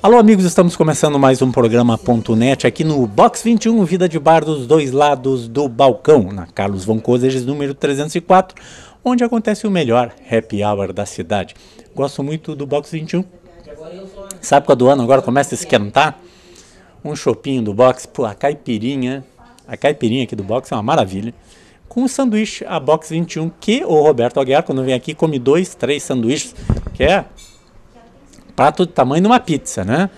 Alô amigos, estamos começando mais um programa .net aqui no Box 21, Vida de Bar dos dois lados do balcão, na Carlos von Coseges, número 304, onde acontece o melhor happy hour da cidade. Gosto muito do Box 21. Essa época do ano agora começa a esquentar. Um chopinho do Box, pô, a caipirinha aqui do Box é uma maravilha. Com o sanduíche, a Box 21, que o Roberto Aguiar, quando vem aqui, come 2, 3 sanduíches, que é prato do tamanho de uma pizza, né?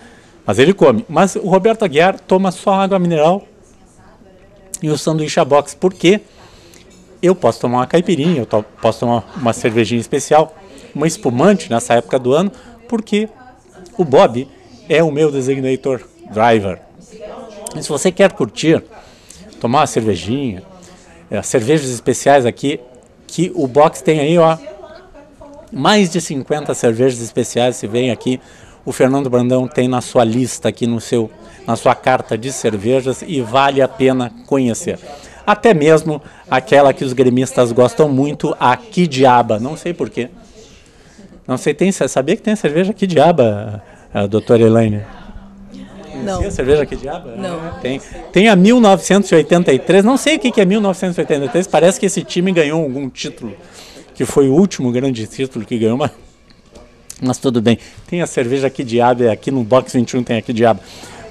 Mas ele come. Mas o Roberto Aguiar toma só água mineral e o sanduíche a Box, porque eu posso tomar uma caipirinha, eu posso tomar uma cervejinha especial, uma espumante nessa época do ano, porque o Bob é o meu designator driver. E se você quer curtir, tomar uma cervejinha, cervejas especiais aqui, que o Box tem aí, ó, mais de 50 cervejas especiais. Se vem aqui, o Fernando Brandão tem na sua lista aqui na sua carta de cervejas e vale a pena conhecer. Até mesmo aquela que os gremistas gostam muito, a Quidiaba. Não sei porquê. Não sei, sabia que tem a cerveja Quidiaba, doutora Elaine? Não. Conhecia a cerveja Quidiaba? Não. Tem a 1983, não sei o que é 1983, parece que esse time ganhou algum título, que foi o último grande título que ganhou, mas tudo bem. Tem a cerveja Quidiaba, aqui no Box 21 tem a Quidiaba.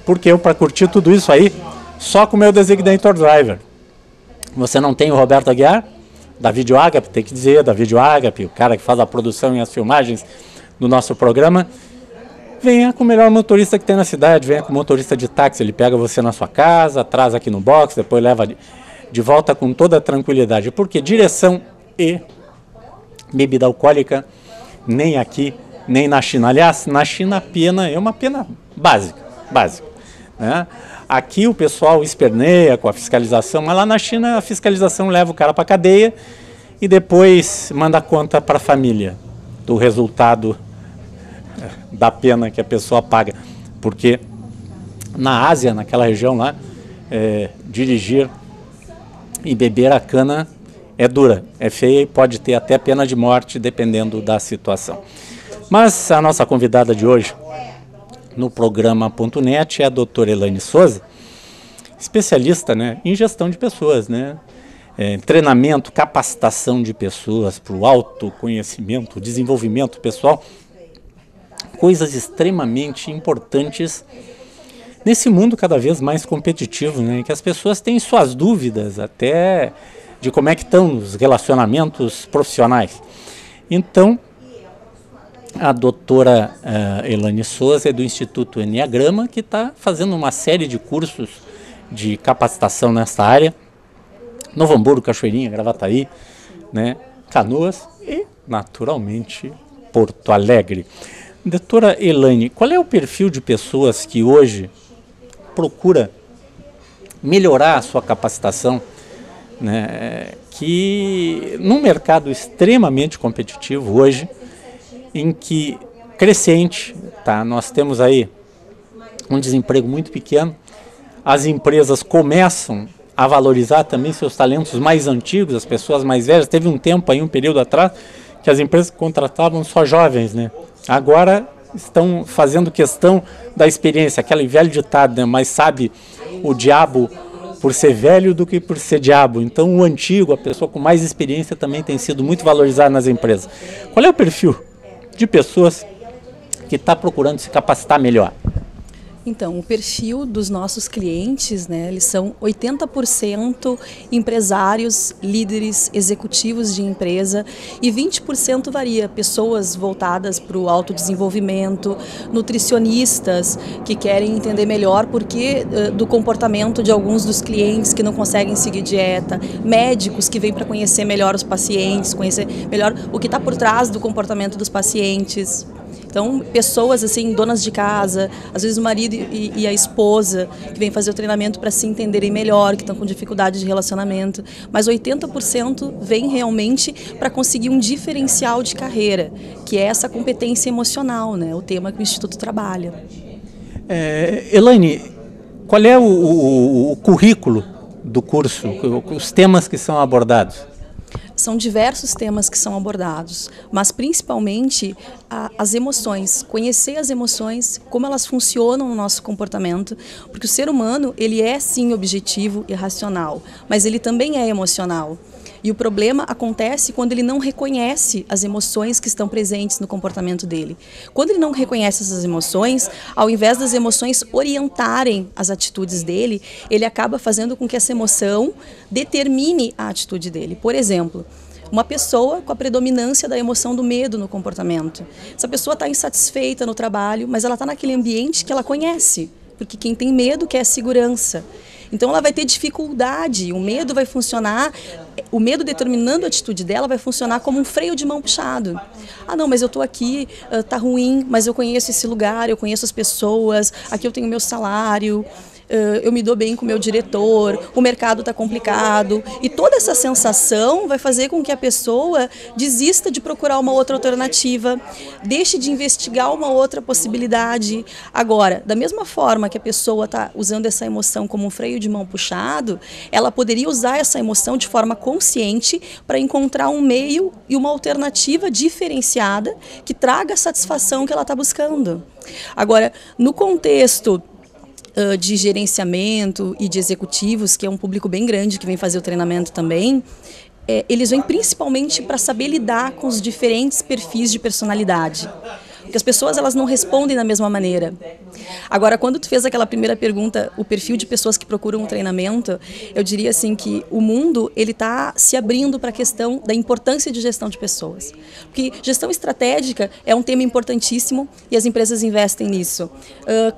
Porque eu, para curtir tudo isso aí, só com o meu designator driver. Você não tem o Roberto Aguiar, da Video Agape, tem que dizer, da Video Agape, o cara que faz a produção e as filmagens do nosso programa. Venha com o melhor motorista que tem na cidade, venha com o motorista de táxi, ele pega você na sua casa, traz aqui no box, depois leva de volta com toda a tranquilidade. Porque direção e bebida alcoólica, nem aqui, nem na China. Aliás, na China a pena é uma pena básica, né? Aqui o pessoal esperneia com a fiscalização, mas lá na China a fiscalização leva o cara para a cadeia e depois manda a conta para a família do resultado da pena que a pessoa paga. Porque na Ásia, naquela região lá, dirigir e beber a cana é dura, é feia e pode ter até pena de morte, dependendo da situação. Mas a nossa convidada de hoje, no programa .net, é a doutora Elaine Souza, especialista, né, em gestão de pessoas, né, treinamento, capacitação de pessoas para o autoconhecimento, desenvolvimento pessoal, coisas extremamente importantes nesse mundo cada vez mais competitivo, né, que as pessoas têm suas dúvidas até de como é que estão os relacionamentos profissionais. Então, a doutora Elaine Souza é do Instituto Enneagrama, que está fazendo uma série de cursos de capacitação nessa área. Novo Hamburgo, Cachoeirinha, Gravataí, né, Canoas e, naturalmente, Porto Alegre. Doutora Elaine, qual é o perfil de pessoas que hoje procura melhorar a sua capacitação, né, que num mercado extremamente competitivo hoje, em que crescente, tá, nós temos aí um desemprego muito pequeno, as empresas começam a valorizar também seus talentos mais antigos, as pessoas mais velhas. Teve um tempo aí, um período atrás, que as empresas contratavam só jovens, né? Agora estão fazendo questão da experiência, aquele velho ditado, né? Mais sabe o diabo por ser velho do que por ser diabo. Então o antigo, a pessoa com mais experiência, também tem sido muito valorizada nas empresas. Qual é o perfil de pessoas que está procurando se capacitar melhor? Então, o perfil dos nossos clientes, né, eles são 80% empresários, líderes, executivos de empresa, e 20% varia, pessoas voltadas para o autodesenvolvimento, nutricionistas que querem entender melhor porque do comportamento de alguns dos clientes que não conseguem seguir dieta, médicos que vêm para conhecer melhor os pacientes, conhecer melhor o que está por trás do comportamento dos pacientes. Então, pessoas assim, donas de casa, às vezes o marido e a esposa, que vêm fazer o treinamento para se entenderem melhor, que estão com dificuldade de relacionamento. Mas 80% vem realmente para conseguir um diferencial de carreira, que é essa competência emocional, né? O tema que o Instituto trabalha. Elaine, qual é o currículo do curso, os temas que são abordados? São diversos temas que são abordados, mas principalmente as emoções, conhecer as emoções, como elas funcionam no nosso comportamento, porque o ser humano, ele é sim objetivo e racional, mas ele também é emocional. E o problema acontece quando ele não reconhece as emoções que estão presentes no comportamento dele. Quando ele não reconhece essas emoções, ao invés das emoções orientarem as atitudes dele, ele acaba fazendo com que essa emoção determine a atitude dele. Por exemplo, uma pessoa com a predominância da emoção do medo no comportamento. Essa pessoa está insatisfeita no trabalho, mas ela está naquele ambiente que ela conhece, porque quem tem medo quer segurança. Então ela vai ter dificuldade, o medo vai funcionar, o medo determinando a atitude dela vai funcionar como um freio de mão puxado. Ah não, mas eu estou aqui, tá ruim, mas eu conheço esse lugar, eu conheço as pessoas, aqui eu tenho meu salário, eu me dou bem com o meu diretor, o mercado está complicado. E toda essa sensação vai fazer com que a pessoa desista de procurar uma outra alternativa, deixe de investigar uma outra possibilidade. Agora, da mesma forma que a pessoa está usando essa emoção como um freio de mão puxado, ela poderia usar essa emoção de forma consciente para encontrar um meio e uma alternativa diferenciada que traga a satisfação que ela está buscando. Agora, no contexto de gerenciamento e de executivos, que é um público bem grande que vem fazer o treinamento também, eles vêm principalmente para saber lidar com os diferentes perfis de personalidade. Porque as pessoas elas não respondem da mesma maneira. Agora, quando tu fez aquela primeira pergunta, o perfil de pessoas que procuram um treinamento, eu diria assim que o mundo ele está se abrindo para a questão da importância de gestão de pessoas. Porque gestão estratégica é um tema importantíssimo e as empresas investem nisso.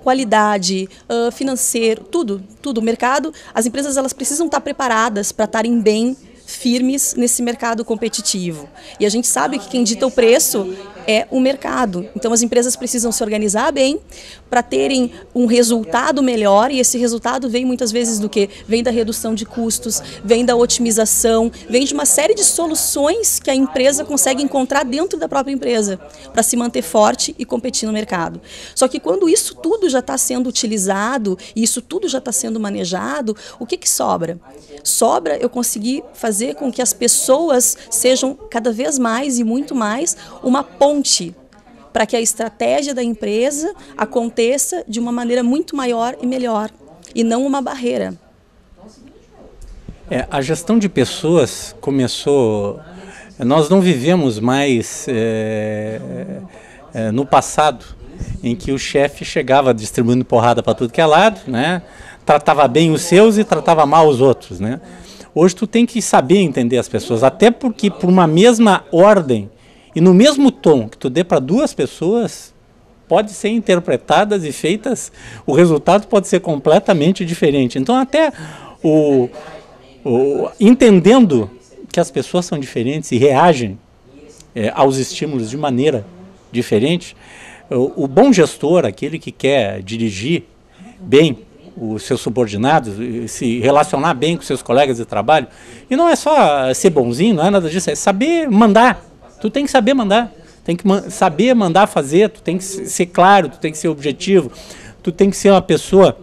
Qualidade, financeiro, tudo. O mercado, as empresas elas precisam estar preparadas para estarem bem firmes nesse mercado competitivo. E a gente sabe que quem dita o preço é o mercado. Então as empresas precisam se organizar bem para terem um resultado melhor, e esse resultado vem muitas vezes do quê? Vem da redução de custos, vem da otimização, vem de uma série de soluções que a empresa consegue encontrar dentro da própria empresa para se manter forte e competir no mercado. Só que quando isso tudo já está sendo utilizado e isso tudo já está sendo manejado, o que sobra? Sobra eu conseguir fazer com que as pessoas sejam cada vez mais e muito mais uma ponte para que a estratégia da empresa aconteça de uma maneira muito maior e melhor, e não uma barreira. A gestão de pessoas começou... Nós não vivemos mais no passado, em que o chefe chegava distribuindo porrada para tudo que é lado, né? Tratava bem os seus e tratava mal os outros, né? Hoje tu tem que saber entender as pessoas, até porque por uma mesma ordem e no mesmo tom que tu dê para duas pessoas, pode ser interpretadas e feitas, o resultado pode ser completamente diferente. Então até entendendo que as pessoas são diferentes e reagem aos estímulos de maneira diferente, o bom gestor, aquele que quer dirigir bem os seus subordinados, se relacionar bem com seus colegas de trabalho, e não é só ser bonzinho, não é nada disso, é saber mandar. Tu tem que saber mandar, tem que saber mandar fazer, tu tem que ser claro, tu tem que ser objetivo, tu tem que ser uma pessoa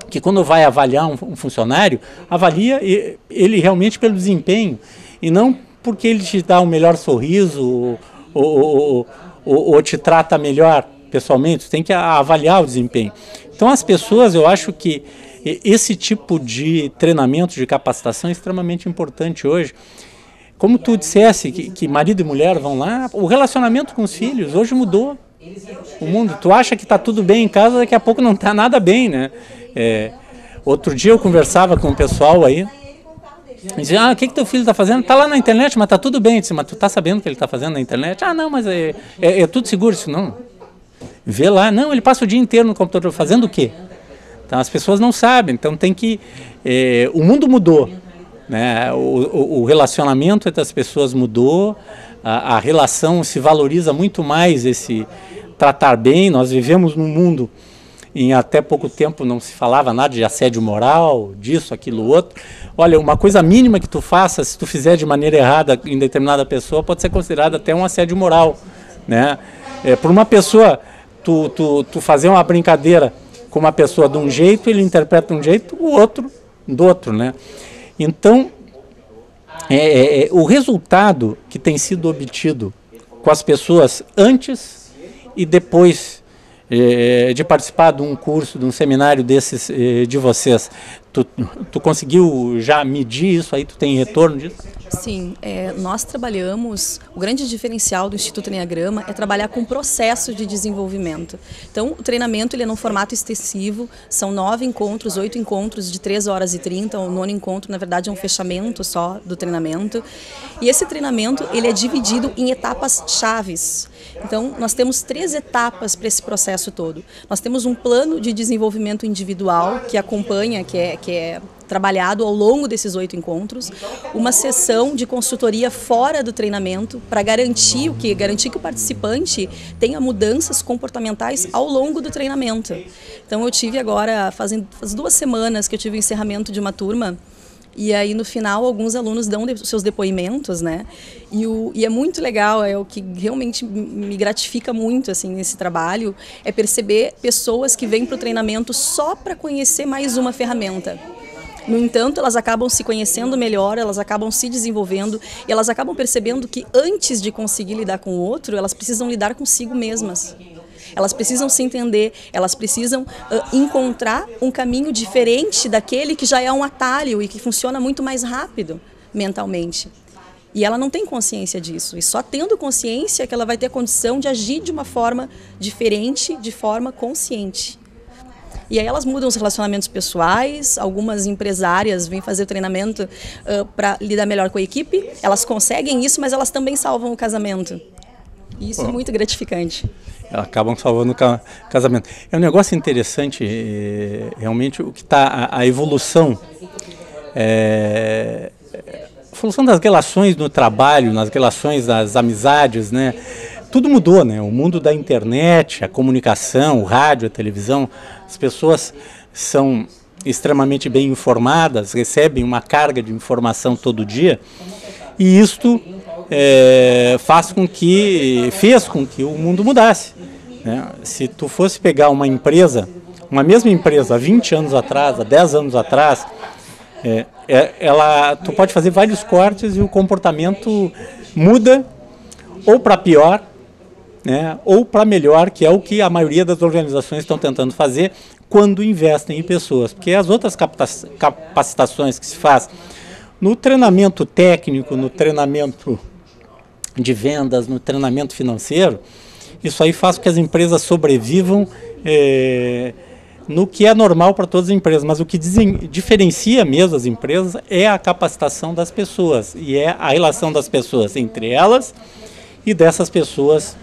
que quando vai avaliar um funcionário, avalia ele realmente pelo desempenho, e não porque ele te dá um melhor sorriso ou te trata melhor pessoalmente, tu tem que avaliar o desempenho. Então as pessoas, eu acho que esse tipo de treinamento, de capacitação é extremamente importante hoje. Como tu dissesse que marido e mulher vão lá, o relacionamento com os filhos hoje mudou. O mundo, tu acha que está tudo bem em casa, daqui a pouco não está nada bem, né? Outro dia eu conversava com o pessoal aí, e dizia, o que teu filho está fazendo? Está lá na internet, mas está tudo bem. Eu disse, mas tu está sabendo o que ele está fazendo na internet? Não, mas é tudo seguro. Eu disse, não. Vê lá, não, ele passa o dia inteiro no computador fazendo o quê? Então as pessoas não sabem, então tem que... o mundo mudou, né? O relacionamento entre as pessoas mudou, a relação se valoriza muito mais esse tratar bem. Nós vivemos num mundo, em até pouco tempo não se falava nada de assédio moral, disso, aquilo, outro. Olha, uma coisa mínima que tu faça, se tu fizer de maneira errada em determinada pessoa, pode ser considerado até um assédio moral, né? Por uma pessoa... Tu fazer uma brincadeira com uma pessoa de um jeito, ele interpreta de um jeito, o outro do outro, né? Então, o resultado que tem sido obtido com as pessoas antes e depois de participar de um curso, de um seminário desses de vocês, tu conseguiu já medir isso aí? Tu tem retorno disso? Sim, nós trabalhamos, o grande diferencial do Instituto Enneagrama é trabalhar com processo de desenvolvimento. Então, o treinamento ele é num formato extensivo, são 9 encontros, 8 encontros de 3 horas e 30, o 9º encontro, na verdade, é um fechamento só do treinamento. E esse treinamento, ele é dividido em etapas chaves. Então, nós temos 3 etapas para esse processo todo. Nós temos um plano de desenvolvimento individual que acompanha, que é trabalhado ao longo desses 8 encontros, uma sessão de consultoria fora do treinamento para garantir que o participante tenha mudanças comportamentais ao longo do treinamento. Então eu tive agora, faz 2 semanas que eu tive o encerramento de uma turma, e aí no final alguns alunos dão seus depoimentos, né? E é muito legal, é o que realmente me gratifica muito assim nesse trabalho, é perceber pessoas que vêm para o treinamento só para conhecer mais uma ferramenta. No entanto, elas acabam se conhecendo melhor, elas acabam se desenvolvendo e elas acabam percebendo que antes de conseguir lidar com o outro, elas precisam lidar consigo mesmas. Elas precisam se entender, elas precisam encontrar um caminho diferente daquele que já é um atalho e que funciona muito mais rápido mentalmente. E ela não tem consciência disso. E só tendo consciência que ela vai ter condição de agir de uma forma diferente, de forma consciente. E aí elas mudam os relacionamentos pessoais, algumas empresárias vêm fazer treinamento para lidar melhor com a equipe, elas conseguem isso, mas elas também salvam o casamento. E isso é muito gratificante. Elas acabam salvando o casamento. É um negócio interessante, realmente, o que está a evolução. A evolução das relações no trabalho, nas relações das amizades, né? Tudo mudou, né? O mundo da internet, a comunicação, o rádio, a televisão, as pessoas são extremamente bem informadas, recebem uma carga de informação todo dia, e isto fez com que o mundo mudasse, né? Se tu fosse pegar uma mesma empresa há 20 anos atrás, há 10 anos atrás, tu pode fazer vários cortes e o comportamento muda ou para pior, né, ou para melhor, que é o que a maioria das organizações estão tentando fazer quando investem em pessoas. Porque as outras capacitações que se faz no treinamento técnico, no treinamento de vendas, no treinamento financeiro, isso aí faz com que as empresas sobrevivam no que é normal para todas as empresas. Mas o que diferencia mesmo as empresas é a capacitação das pessoas e é a relação das pessoas entre elas e dessas pessoas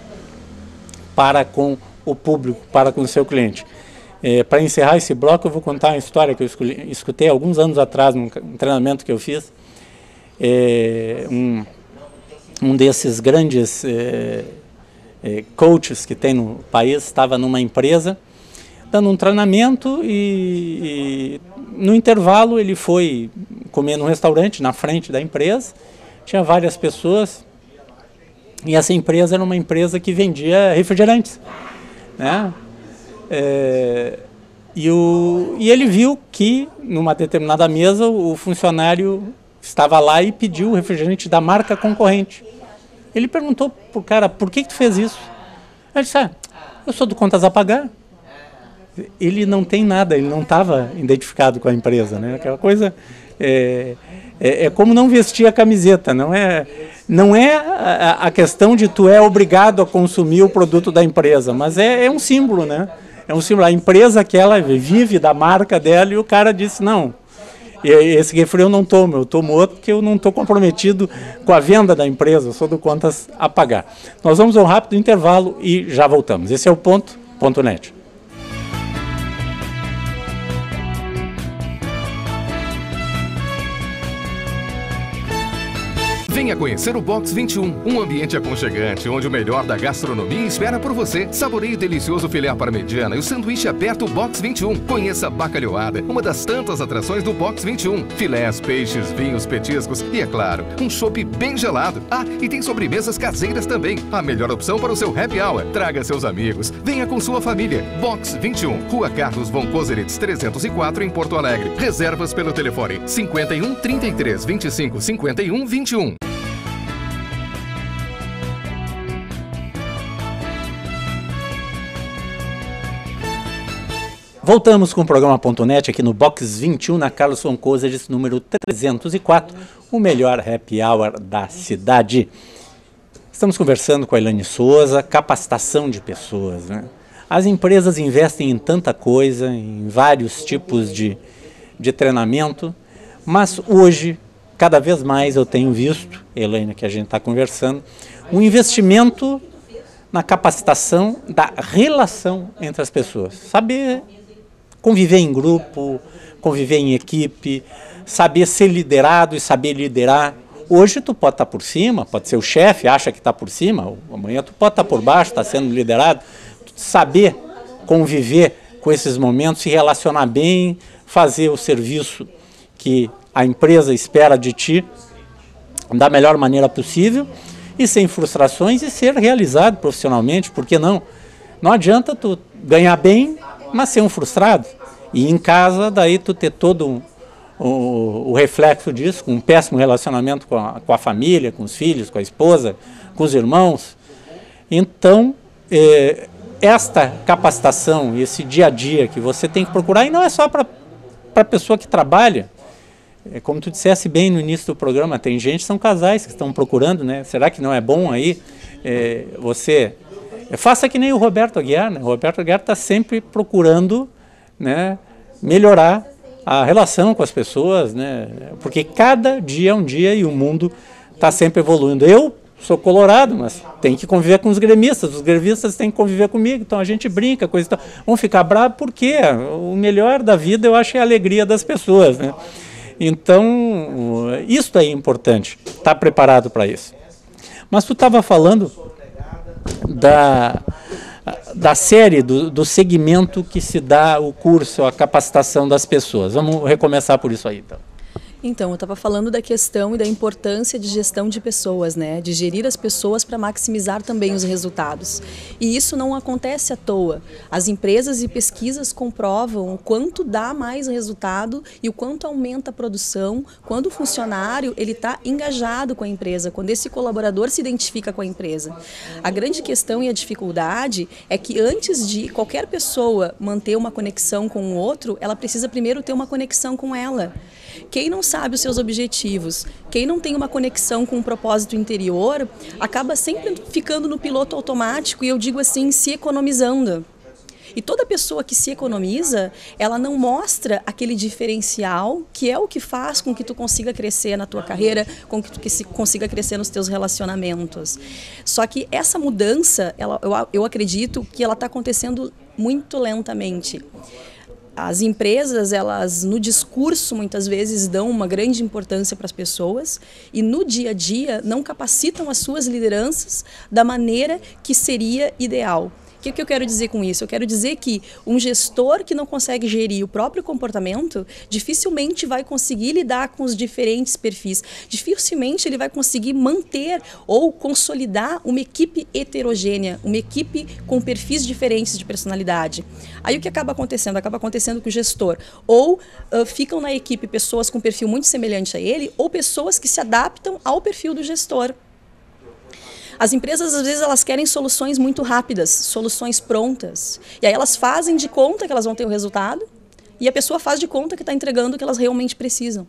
para com o público, para com o seu cliente. Para encerrar esse bloco, eu vou contar uma história que eu escutei alguns anos atrás, num treinamento que eu fiz. Um desses grandes coaches que tem no país estava numa empresa, dando um treinamento e no intervalo ele foi comer num restaurante na frente da empresa, tinha várias pessoas. E essa empresa era uma empresa que vendia refrigerantes, né? E ele viu que, numa determinada mesa, o funcionário estava lá e pediu o refrigerante da marca concorrente. Ele perguntou para o cara, por que tu fez isso? Ele disse, eu sou do Contas a Pagar. Ele não tem nada, ele não estava identificado com a empresa, né? Aquela coisa... É como não vestir a camiseta, não é a questão de tu é obrigado a consumir o produto da empresa, mas é um símbolo, né? É um símbolo, a empresa que ela vive da marca dela, e o cara disse, não, esse refri eu não tomo, eu tomo outro porque eu não estou comprometido com a venda da empresa, eu sou do Contas a Pagar. Nós vamos a um rápido intervalo e já voltamos. Esse é o Ponto Net. Venha conhecer o Box 21, um ambiente aconchegante onde o melhor da gastronomia espera por você. Saboreie o delicioso filé à parmegiana e o sanduíche aberto Box 21. Conheça a bacalhoada, uma das tantas atrações do Box 21. Filés, peixes, vinhos, petiscos e, é claro, um chopp bem gelado. Ah, e tem sobremesas caseiras também. A melhor opção para o seu happy hour. Traga seus amigos. Venha com sua família. Box 21, Rua Carlos von Koselitz 304 em Porto Alegre. Reservas pelo telefone 51 33 25 51 21. Voltamos com o programa .net aqui no Box 21, na Carlos von Koselitz, número 304, o melhor happy hour da cidade. Estamos conversando com a Elaine Souza, capacitação de pessoas, né? As empresas investem em tanta coisa, em vários tipos de treinamento, mas hoje, cada vez mais eu tenho visto, Elaine, que a gente está conversando, um investimento na capacitação da relação entre as pessoas. Saber conviver em grupo, conviver em equipe, saber ser liderado e saber liderar. Hoje tu pode estar por cima, pode ser o chefe, acha que está por cima, amanhã tu pode estar por baixo, está sendo liderado. Saber conviver com esses momentos, se relacionar bem, fazer o serviço que a empresa espera de ti da melhor maneira possível e sem frustrações e ser realizado profissionalmente, porque não? Não adianta tu ganhar bem, mas ser um frustrado. E em casa, daí tu ter todo o reflexo disso, com um péssimo relacionamento com a família, com os filhos, com a esposa, com os irmãos. Então, esta capacitação, esse dia a dia que você tem que procurar, e não é só para a pessoa que trabalha, como tu dissesse bem no início do programa, tem gente, são casais que estão procurando, né? Será que não é bom aí você... Faça que nem o Roberto Aguiar, né? O Roberto Aguiar está sempre procurando, né, melhorar a relação com as pessoas, né? Porque cada dia é um dia e o mundo está sempre evoluindo. Eu sou colorado, mas tem que conviver com os gremistas têm que conviver comigo, então a gente brinca, coisa e tal. Vão ficar bravos porque o melhor da vida eu acho é a alegria das pessoas, né? Então, isso é importante, estar preparado para isso. Mas tu estava falando da série, do segmento que se dá o curso, a capacitação das pessoas. Vamos recomeçar por isso aí, então. Então, eu estava falando da questão e da importância de gestão de pessoas, né? De gerir as pessoas para maximizar também os resultados. E isso não acontece à toa. As empresas e pesquisas comprovam o quanto dá mais resultado e o quanto aumenta a produção quando o funcionário ele está engajado com a empresa, quando esse colaborador se identifica com a empresa. A grande questão e a dificuldade é que antes de qualquer pessoa manter uma conexão com o outro, ela precisa primeiro ter uma conexão com ela. Quem não sabe os seus objetivos, quem não tem uma conexão com um propósito interior, acaba sempre ficando no piloto automático e eu digo assim, se economizando. E toda pessoa que se economiza, ela não mostra aquele diferencial que é o que faz com que tu consiga crescer na tua carreira, com que tu consiga crescer nos teus relacionamentos. Só que essa mudança, eu acredito que ela está acontecendo muito lentamente. As empresas, elas no discurso muitas vezes dão uma grande importância para as pessoas e no dia a dia não capacitam as suas lideranças da maneira que seria ideal. O que eu quero dizer com isso? Eu quero dizer que um gestor que não consegue gerir o próprio comportamento dificilmente vai conseguir lidar com os diferentes perfis. Dificilmente ele vai conseguir manter ou consolidar uma equipe heterogênea, uma equipe com perfis diferentes de personalidade. Aí o que acaba acontecendo? Acaba acontecendo que o gestor ou ficam na equipe pessoas com perfil muito semelhante a ele ou pessoas que se adaptam ao perfil do gestor. As empresas, às vezes, elas querem soluções muito rápidas, soluções prontas. E aí elas fazem de conta que elas vão ter o resultado e a pessoa faz de conta que está entregando o que elas realmente precisam.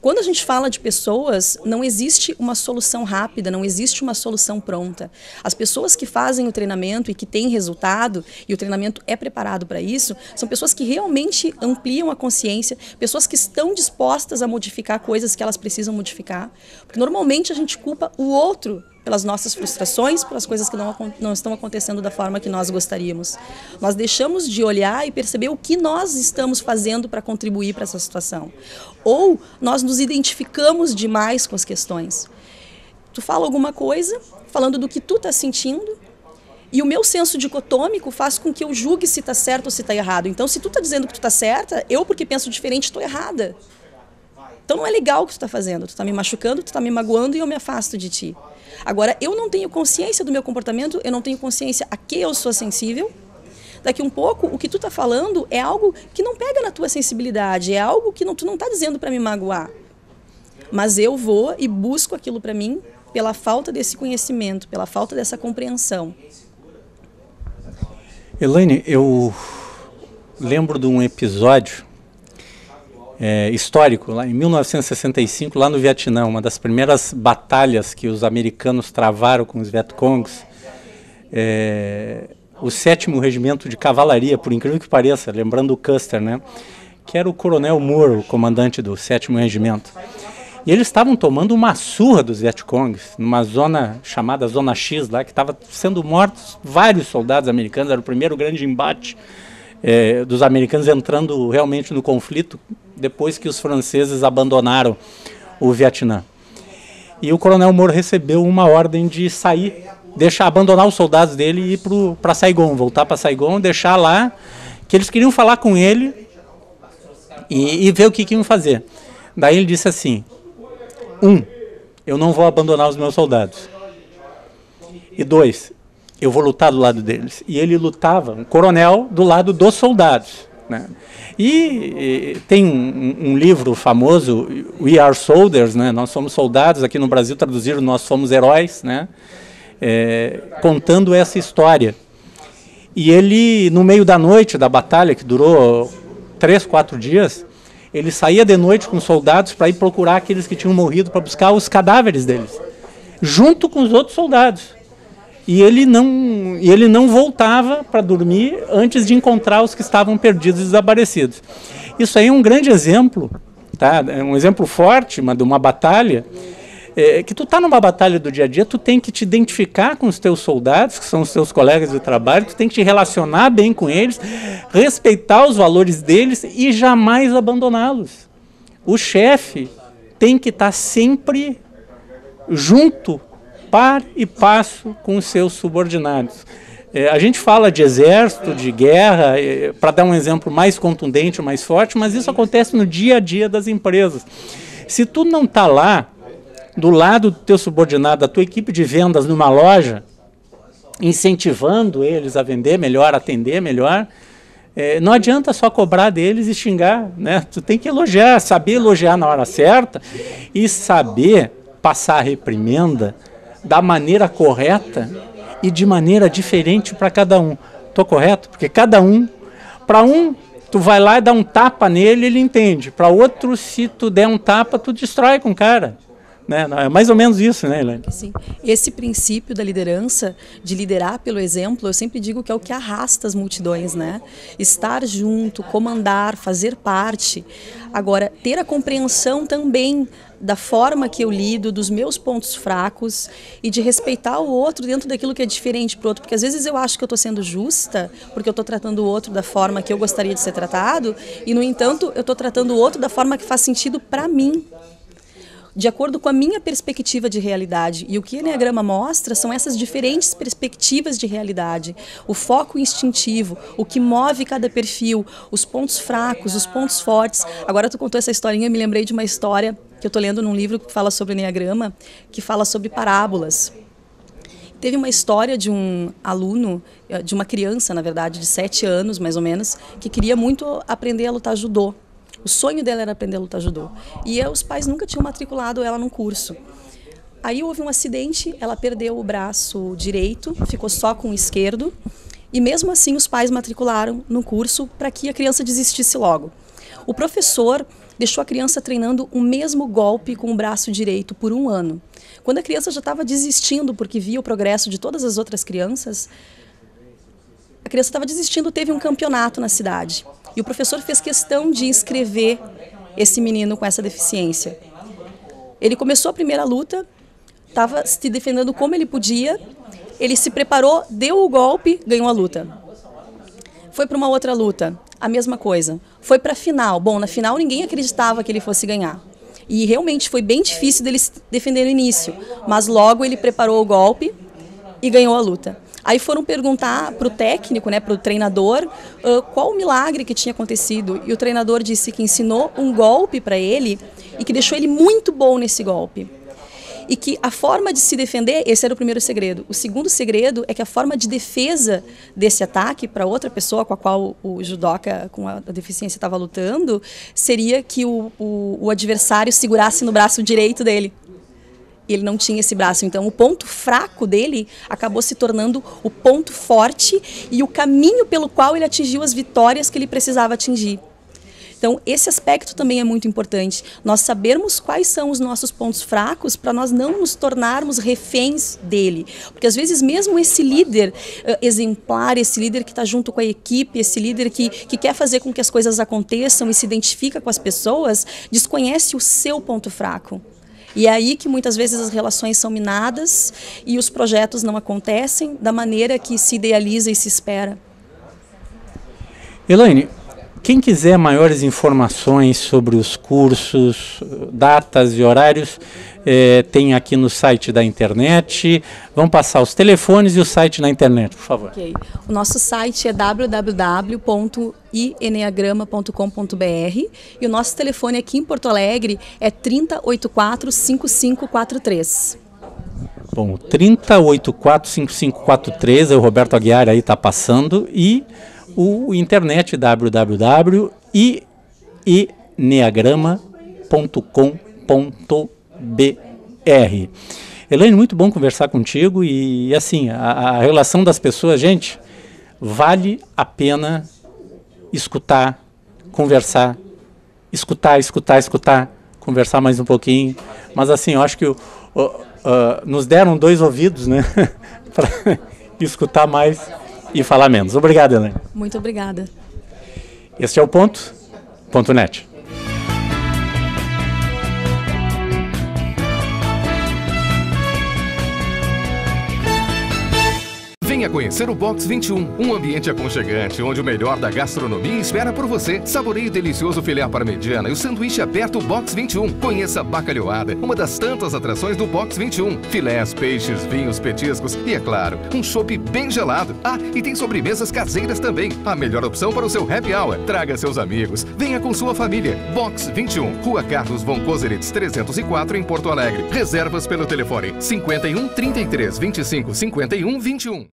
Quando a gente fala de pessoas, não existe uma solução rápida, não existe uma solução pronta. As pessoas que fazem o treinamento e que têm resultado, e o treinamento é preparado para isso, são pessoas que realmente ampliam a consciência, pessoas que estão dispostas a modificar coisas que elas precisam modificar. Porque normalmente a gente culpa o outro pelas nossas frustrações, pelas coisas que não estão acontecendo da forma que nós gostaríamos. Nós deixamos de olhar e perceber o que nós estamos fazendo para contribuir para essa situação. Ou nós nos identificamos demais com as questões. Tu fala alguma coisa, falando do que tu tá sentindo, e o meu senso dicotômico faz com que eu julgue se tá certo ou se tá errado. Então, se tu tá dizendo que tu tá certa, eu, porque penso diferente, tô errada. Então, não é legal o que tu tá fazendo. Tu tá me machucando, tu tá me magoando e eu me afasto de ti. Agora, eu não tenho consciência do meu comportamento, eu não tenho consciência a que eu sou sensível. Daqui um pouco, o que tu tá falando é algo que não pega na tua sensibilidade, é algo que tu não tá dizendo para me magoar. Mas eu vou e busco aquilo para mim pela falta desse conhecimento, pela falta dessa compreensão. Elaine, eu lembro de um episódio histórico, lá em 1965, lá no Vietnã, uma das primeiras batalhas que os americanos travaram com os Vietcongs. O 7º Regimento de Cavalaria, por incrível que pareça, lembrando o Custer, né, que era o Coronel Moore, o comandante do 7º Regimento. E eles estavam tomando uma surra dos Vietcongs, numa zona chamada Zona X, lá, que estava sendo mortos vários soldados americanos. Era o primeiro grande embate dos americanos entrando realmente no conflito, depois que os franceses abandonaram o Vietnã. E o Coronel Moore recebeu uma ordem de sair, abandonar os soldados dele e ir para Saigon, voltar para Saigon, deixar lá, que eles queriam falar com ele e ver o que iam fazer. Daí ele disse assim: eu não vou abandonar os meus soldados. E 2, eu vou lutar do lado deles. E ele lutava, um coronel, do lado dos soldados, né? E tem um livro famoso, We Are Soldiers, né? Nós somos soldados, aqui no Brasil traduziram Nós Somos Heróis, né? Contando essa história. E ele, no meio da noite da batalha, que durou 3, 4 dias, ele saía de noite com os soldados para ir procurar aqueles que tinham morrido, para buscar os cadáveres deles, junto com os outros soldados. E ele não voltava para dormir antes de encontrar os que estavam perdidos e desaparecidos. Isso aí é um grande exemplo, tá? É um exemplo forte de uma batalha, que tu está numa batalha do dia a dia, tu tem que te identificar com os teus soldados, que são os teus colegas de trabalho, tu tem que te relacionar bem com eles, respeitar os valores deles e jamais abandoná-los. O chefe tem que estar sempre junto, par e passo com os seus subordinados. A gente fala de exército, de guerra, para dar um exemplo mais contundente, mais forte, mas isso acontece no dia a dia das empresas. Se tu não está lá, do lado do teu subordinado, da tua equipe de vendas numa loja, incentivando eles a vender melhor, atender melhor, não adianta só cobrar deles e xingar, né? Tu tem que elogiar, saber elogiar na hora certa e saber passar a reprimenda da maneira correta e de maneira diferente para cada um. Estou correto? Porque cada um, para um, tu vai lá e dá um tapa nele, ele entende. Para outro, se tu der um tapa, tu destrói com o cara. Né? É mais ou menos isso, né, Elaine? Sim. Esse princípio da liderança, de liderar pelo exemplo, eu sempre digo que é o que arrasta as multidões, né? Estar junto, comandar, fazer parte. Agora, ter a compreensão também da forma que eu lido, dos meus pontos fracos e de respeitar o outro dentro daquilo que é diferente para o outro. Porque às vezes eu acho que eu estou sendo justa porque eu estou tratando o outro da forma que eu gostaria de ser tratado e, no entanto, eu estou tratando o outro da forma que faz sentido para mim, de acordo com a minha perspectiva de realidade. E o que o Enneagrama mostra são essas diferentes perspectivas de realidade. O foco instintivo, o que move cada perfil, os pontos fracos, os pontos fortes. Agora tu contou essa historinha, eu me lembrei de uma história que eu estou lendo num livro que fala sobre o Enneagrama, que fala sobre parábolas. Teve uma história de um aluno, de uma criança, na verdade, de 7 anos, mais ou menos, que queria muito aprender a lutar judô. O sonho dela era aprender a lutar judô. E os pais nunca tinham matriculado ela num curso. Aí houve um acidente, ela perdeu o braço direito, ficou só com o esquerdo. E mesmo assim os pais matricularam no curso para que a criança desistisse logo. O professor deixou a criança treinando o mesmo golpe com o braço direito por 1 ano. Quando a criança já estava desistindo porque via o progresso de todas as outras crianças, a criança estava desistindo, teve um campeonato na cidade. E o professor fez questão de inscrever esse menino com essa deficiência. Ele começou a primeira luta, estava se defendendo como ele podia, ele se preparou, deu o golpe, ganhou a luta. Foi para uma outra luta, a mesma coisa. Foi para a final. Bom, na final ninguém acreditava que ele fosse ganhar. E realmente foi bem difícil dele se defender no início, mas logo ele preparou o golpe e ganhou a luta. Aí foram perguntar para o técnico, né, para o treinador, qual o milagre que tinha acontecido. E o treinador disse que ensinou um golpe para ele e que deixou ele muito bom nesse golpe. E que a forma de se defender, esse era o primeiro segredo. O segundo segredo é que a forma de defesa desse ataque para outra pessoa com a qual o judoca com a deficiência estava lutando, seria que o adversário segurasse no braço direito dele. E ele não tinha esse braço, então o ponto fraco dele acabou se tornando o ponto forte e o caminho pelo qual ele atingiu as vitórias que ele precisava atingir. Então, esse aspecto também é muito importante. Nós sabermos quais são os nossos pontos fracos para nós não nos tornarmos reféns dele. Porque, às vezes, mesmo esse líder exemplar, esse líder que está junto com a equipe, esse líder que quer fazer com que as coisas aconteçam e se identifica com as pessoas, desconhece o seu ponto fraco. E é aí que muitas vezes as relações são minadas e os projetos não acontecem da maneira que se idealiza e se espera. Elaine, quem quiser maiores informações sobre os cursos, datas e horários, tem aqui no site da internet. Vamos passar os telefones e o site na internet, por favor. Okay. O nosso site é www.ienneagrama.com.br e o nosso telefone aqui em Porto Alegre é 3084-5543. Bom, 3084-5543, o Roberto Aguiar aí está passando, e o internet www.ienneagrama.com.br. Elaine, muito bom conversar contigo e assim, a relação das pessoas, gente, vale a pena escutar, conversar, escutar, conversar mais um pouquinho, mas assim, eu acho que nos deram 2 ouvidos, né, para escutar mais e falar menos. Obrigado, Elaine. Muito obrigada. Este é o Ponto.net. Venha conhecer o Box 21, um ambiente aconchegante onde o melhor da gastronomia espera por você. Saboreie o delicioso filé à parmegiana e o sanduíche aberto Box 21. Conheça a bacalhoada, uma das tantas atrações do Box 21. Filés, peixes, vinhos, petiscos e, é claro, um chopp bem gelado. Ah, e tem sobremesas caseiras também. A melhor opção para o seu happy hour. Traga seus amigos, venha com sua família. Box 21, Rua Carlos von Koselitz 304 em Porto Alegre. Reservas pelo telefone 51 33 25 51 21.